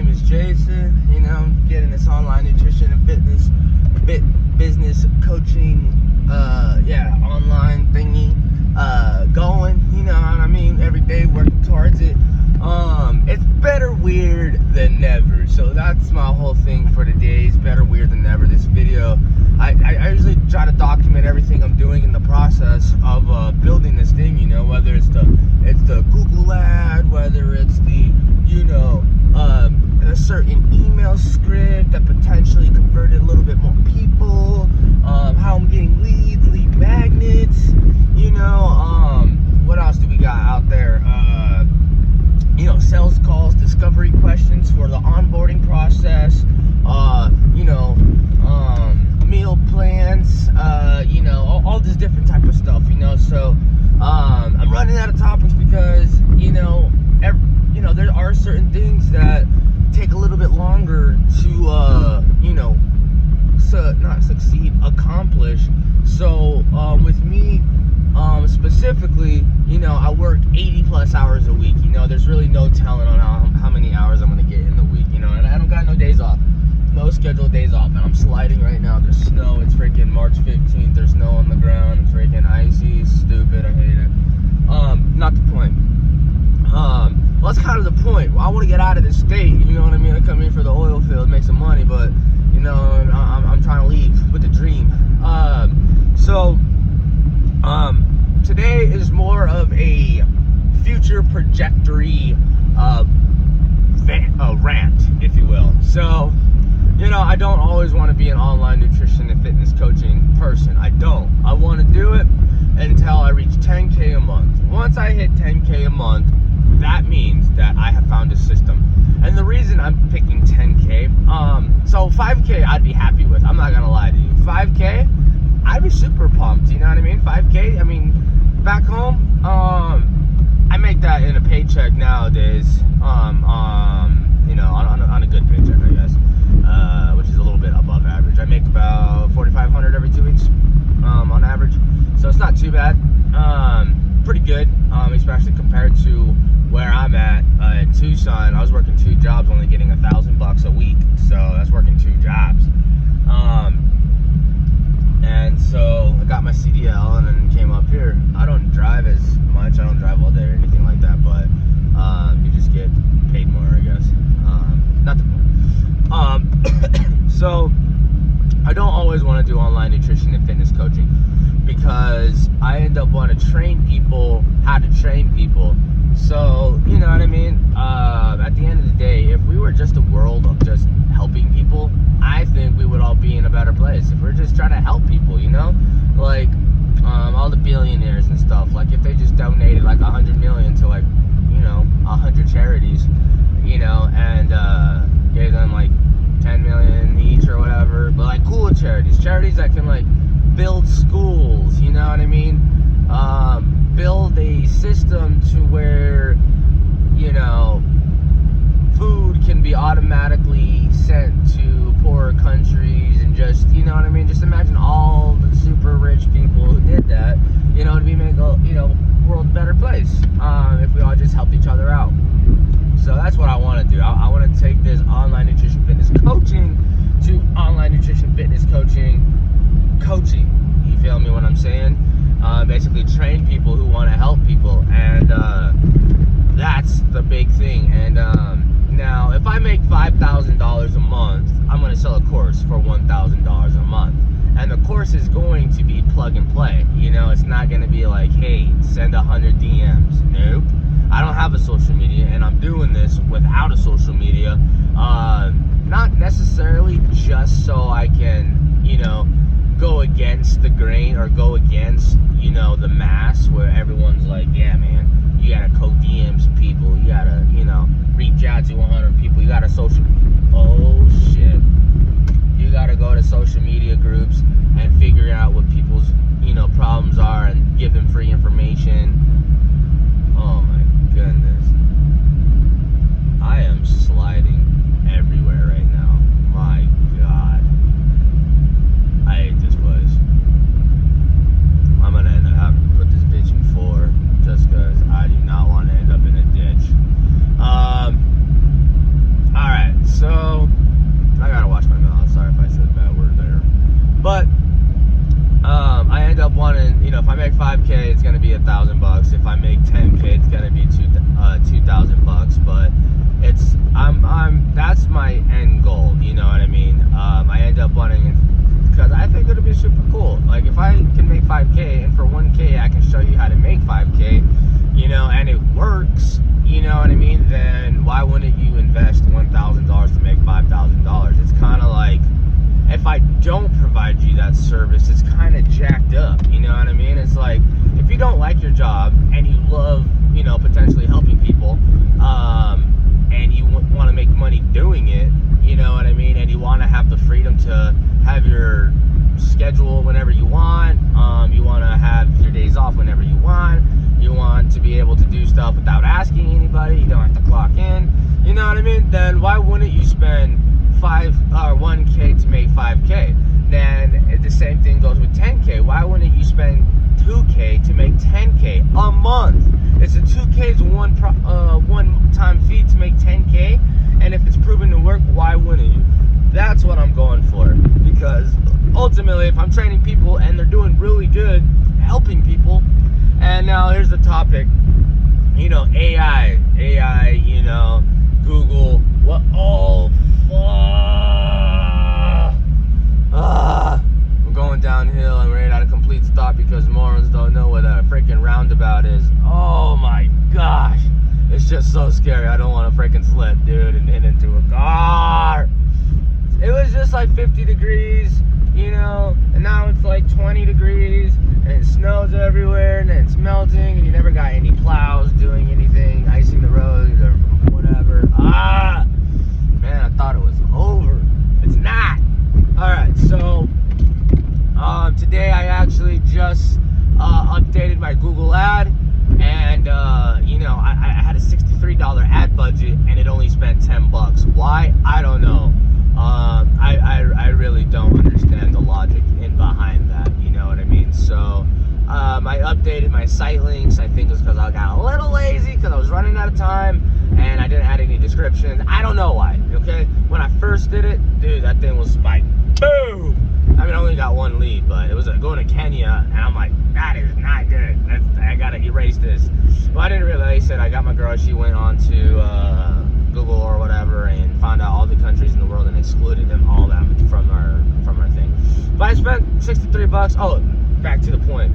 name is Jason. You know, I'm getting this online nutrition and fitness business coaching, online thingy going. You know what I mean? Every day working towards it. It's better weird than never. So that's my whole thing for today. It's better weird than never. This video, I usually try to document everything I'm doing in the process of building this thing. You know, whether it's the Google ad, whether it's the a certain email script that potentially converted a little bit more people, how I'm getting leads, lead magnets, what else do we got out there? Sales calls, discovery questions for the onboarding process, meal plans, all this different type of stuff, so I'm running out of topics because, there are certain things that take a little bit longer to, not succeed, accomplish. So, with me, specifically, I work 80 plus hours a week. There's really no telling on how many hours I'm going to get in the week, and I don't got no days off. No scheduled days off, and I'm sliding right now. There's snow. It's freaking March 15th. There's snow on the ground. It's freaking icy, stupid. I hate it. Not the point. Well, that's kind of the point. Well, I want to get out of this state. You know what I mean? I come in for the oil field, make some money, but I'm trying to leave with a dream. Today is more of a future trajectory rant, if you will. So, I don't always want to be an online nutrition and fitness coaching person. I don't. I want to do it until I reach 10K a month. Once I hit 10K a month, that means that I have found a system. And the reason I'm picking 10K, so 5K I'd be happy with. I'm not going to lie to you. 5K, I'd be super pumped. You know what I mean? 5K, back home, I make that in a paycheck nowadays, on a good paycheck, I guess, which is a little bit above average. I make about $4,500 every 2 weeks, on average, so it's not too bad. Pretty good, especially compared to where I'm at in Tucson. I was working 2 jobs, only getting $1,000 a week, so that's working 2 jobs. And so I got my CDL and then came up here. I don't drive as much. I don't drive all day or anything like that, but you just get paid more, I guess. Not the point. So I don't always want to do online nutrition and fitness coaching because I end up wanting to train people how to train people. So, you know what I mean? At the end of the day, if we were just a world of just helping people, I think we would all be in a better place. If we're just trying to help people, like all the billionaires and stuff, like if they just donated like 100 million to 100 charities, and gave them like 10 million each or whatever, but like cool charities that can build schools, you know what I mean? Build a system to where, food can be automatically sent to poorer countries and just, just imagine all the super rich people who did that, it'd be make a, world a better place, if we all just helped each other out. So that's what I want to do. I want to take this online nutrition fitness coaching to online nutrition fitness coaching. You feel me what I'm saying? Basically train people who want to help people, and that's the big thing. And now if I make $5,000 a month, I'm going to sell a course for $1,000 a month, and the course is going to be plug and play. It's not going to be like, hey, send 100 DMs. Nope. I don't have a social media, and I'm doing this without a social media, not necessarily just so I can go against the grain or go against the mass, where everyone's like, yeah man, you gotta co DMs people, you gotta I mean? Then why wouldn't you spend 1K to make 5K? Then the same thing goes with 10K. Why wouldn't you spend 2K to make 10K a month? It's a 2K is one-time fee to make 10K, and if it's proven to work, why wouldn't you? That's what I'm going for, because ultimately, if I'm training people and they're doing really good, helping people, and now here's the topic, AI, Google, what? Oh, fuck. I'm going downhill. I'm ready at a complete stop because morons don't know what a freaking roundabout is. Oh my gosh. It's just so scary. I don't want to freaking slip, dude, and hit into a car. It was just like 50 degrees, and now it's like 20 degrees, and it snows everywhere, and it's melting, and you never got any plows doing anything, icing the road, or whatever. Man, I thought it was over. It's not. Alright, so, today I actually just updated my Google ad, and, I had a $63 ad budget, and it only spent $10. Why? I don't know. I really don't understand the logic in behind that, you know what I mean? So, I updated my site links. I think it was because I got a little lazy because I was running out of time and I didn't add any descriptions. I don't know why, okay? When I first did it, dude, that thing was like, boom! I mean, I only got one lead, but it was going to Kenya, and I'm like, that is not good. I gotta erase this. Well, I didn't realize it. I got my girl, she went on to Google or whatever and found out all the countries in the world and excluded them, all them from our thing. But I spent $63. Oh, back to the point.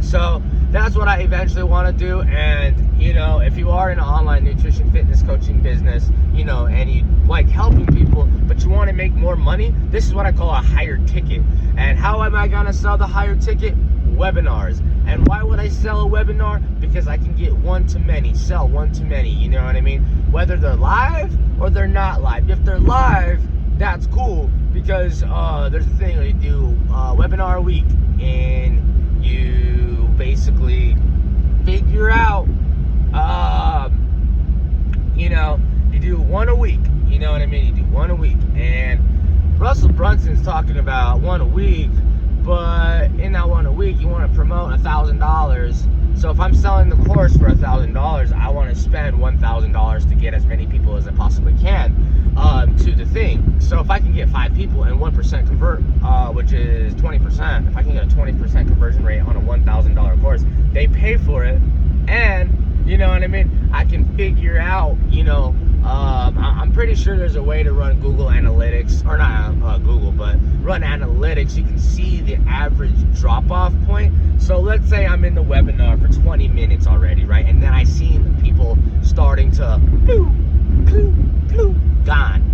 So that's what I eventually want to do. And if you are in an online nutrition fitness coaching business, and you like helping people, but you want to make more money, this is what I call a higher ticket. And how am I gonna sell the higher ticket? Webinars. And why would I sell a webinar? Because I can get one-to-many, sell one-to-many, you know what I mean? Whether they're live or they're not live. If they're live, that's cool, because there's a thing where you do a webinar a week, and you basically figure out, you do one a week, you know what I mean? You do one a week, and Russell Brunson's talking about one a week, but in that one a week, you want to promote $1,000. So if I'm selling the course for $1,000, I want to spend $1,000 to get as many people as I possibly can to the thing. So if I can get 5 people and 1% convert, which is 20%, if I can get a 20% conversion rate on a $1,000 course, they pay for it, and you know what I mean? I can figure out, I'm pretty sure there's a way to run Google Analytics, or not Google, but run analytics. You can see the average drop-off point. So let's say I'm in the webinar for 20 minutes already, right? And then I see people starting to gone.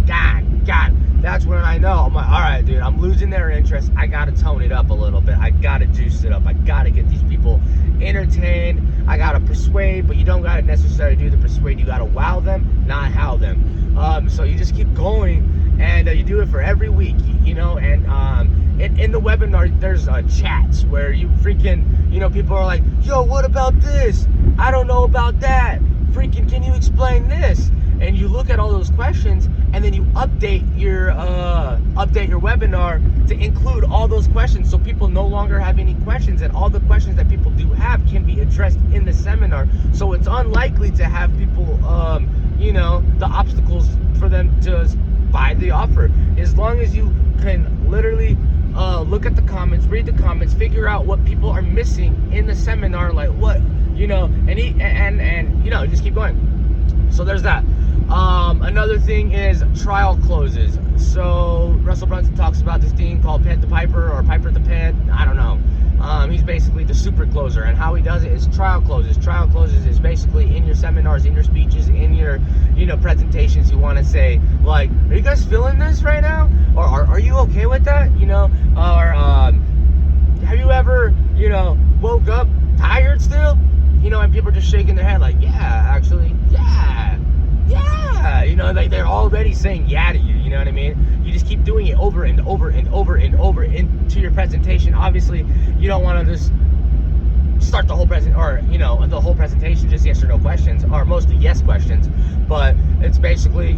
That's when I know. I'm like, all right, dude, I'm losing their interest. I got to tone it up a little bit. I got to juice it up. I got to get these people entertained. I got to persuade, but you don't got to necessarily do the persuade. You got to wow them, not how them. So you just keep going, and you do it for every week, and in the webinar, there's chats where you freaking, people are like, yo, what about this? I don't know about that. Freaking, can you explain this? And you look at all those questions, and then you update your webinar to include all those questions, so people no longer have any questions, and all the questions that people do have can be addressed in the seminar. So it's unlikely to have people, the obstacles for them to buy the offer. As long as you can literally look at the comments, read the comments, figure out what people are missing in the seminar, like what, and just keep going. So there's that. Another thing is trial closes. So Russell Brunson talks about this thing called Pant the Piper, or Piper the Pant, I don't know. He's basically the super closer, and how he does it is trial closes. Trial closes is basically in your seminars, in your speeches, in your presentations, you want to say, like, are you guys feeling this right now? Or are you okay with that? Or have you ever, woke up tired still? And people are just shaking their head like, yeah, actually, yeah. Like they're already saying yeah to you, you know what I mean? You just keep doing it over and over and over and over into your presentation. Obviously, you don't want to just start the whole the whole presentation just yes or no questions, or mostly yes questions. But it's basically,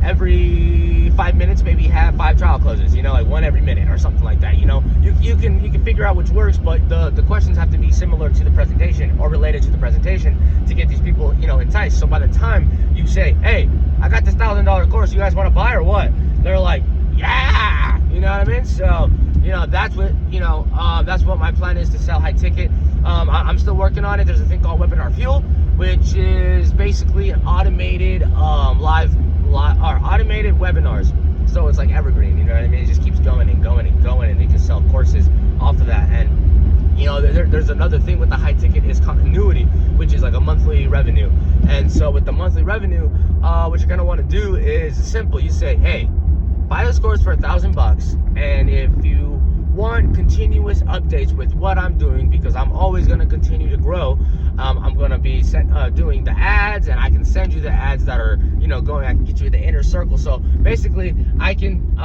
every 5 minutes maybe have 5 trial closes, like one every minute or something like that. You can figure out which works, but the questions have to be similar to the presentation or related to the presentation to get these people, enticed. So by the time you say, hey, I got this $1,000 course, you guys want to buy or what? They're like, yeah, you know what I mean? So, that's what my plan is, to sell high ticket. I'm still working on it. There's a thing called Webinar Fuel, which is basically an automated automated webinars. So it's like evergreen, you know what I mean? It just keeps going and going and going, and you can sell courses off of that. And there's another thing with the high ticket is continuity, which is like a monthly revenue. And so with the monthly revenue, what you're gonna want to do is simple. You say, hey, buy this course for $1,000, and if you want continuous updates with what I'm doing, because I'm always going to continue to grow, I'm going to be doing the ads, and I can send you the ads that are I can get you the inner circle. So basically I can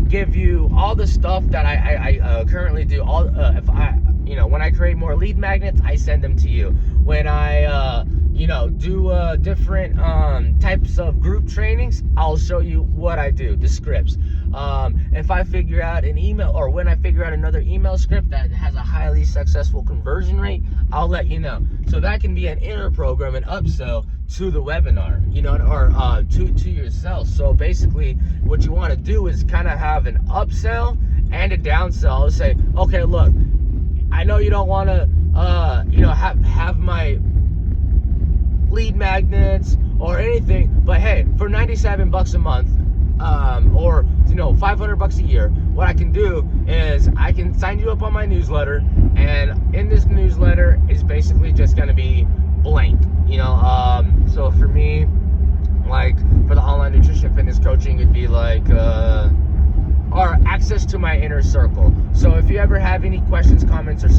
give you all the stuff that I currently do. If I when I create more lead magnets, I send them to you. When I do different types of group trainings, I'll show you what I do, the scripts. If I figure out an email, or when I figure out another email script that has a highly successful conversion rate, I'll let you know. So that can be an inner program, an upsell to the webinar, or to yourself. So basically what you want to do is kind of have an upsell and a downsell. I'll say, okay, look, I know you don't want to have my lead magnets or anything, but hey, for $97 a month, or $500 a year, what I can do is I can sign you up on my newsletter, and in this newsletter is basically just going to be blank, so for me, like for the online nutrition fitness coaching, it'd be like or access to my inner circle. So if you ever have any questions, comments, or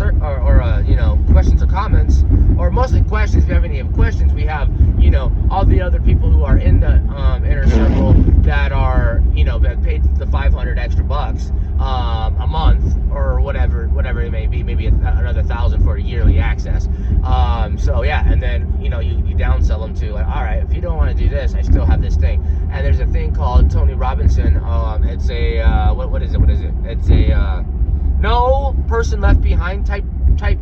questions or comments, or mostly questions, if you have any questions, we have all the other people who are in the inner circle that are that paid the 500 extra bucks a month, or whatever it may be, maybe another 1,000 for a yearly access. So yeah, and then you downsell them to, like, all right, if you don't want to do this, I still have this thing. And there's a thing called Tony Robinson. It's a what is it? It's a no person left behind type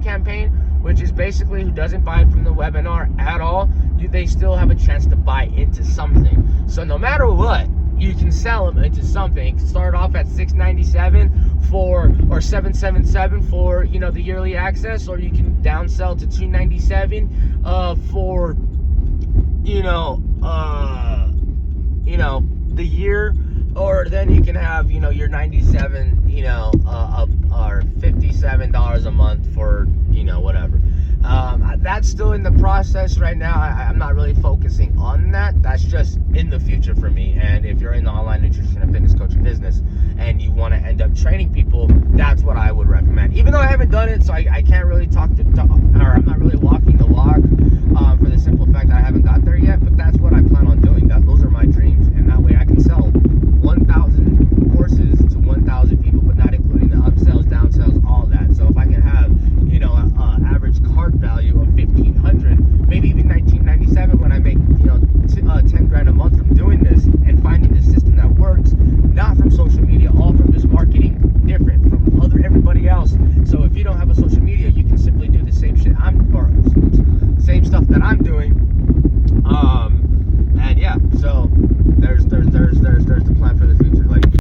campaign, which is basically who doesn't buy from the webinar at all, they still have a chance to buy into something. So no matter what, you can sell them into something. You can start off at $697 or $777 for the yearly access, or you can downsell to $297 for the year, or then you can have your $97 or $57 a month for whatever. That's still in the process right now. I'm not really focusing on that. That's just in the future for me. And if you're in the online nutrition and fitness coaching business and you want to end up training people, that's what I would recommend. Even though I haven't done it, so I can't really talk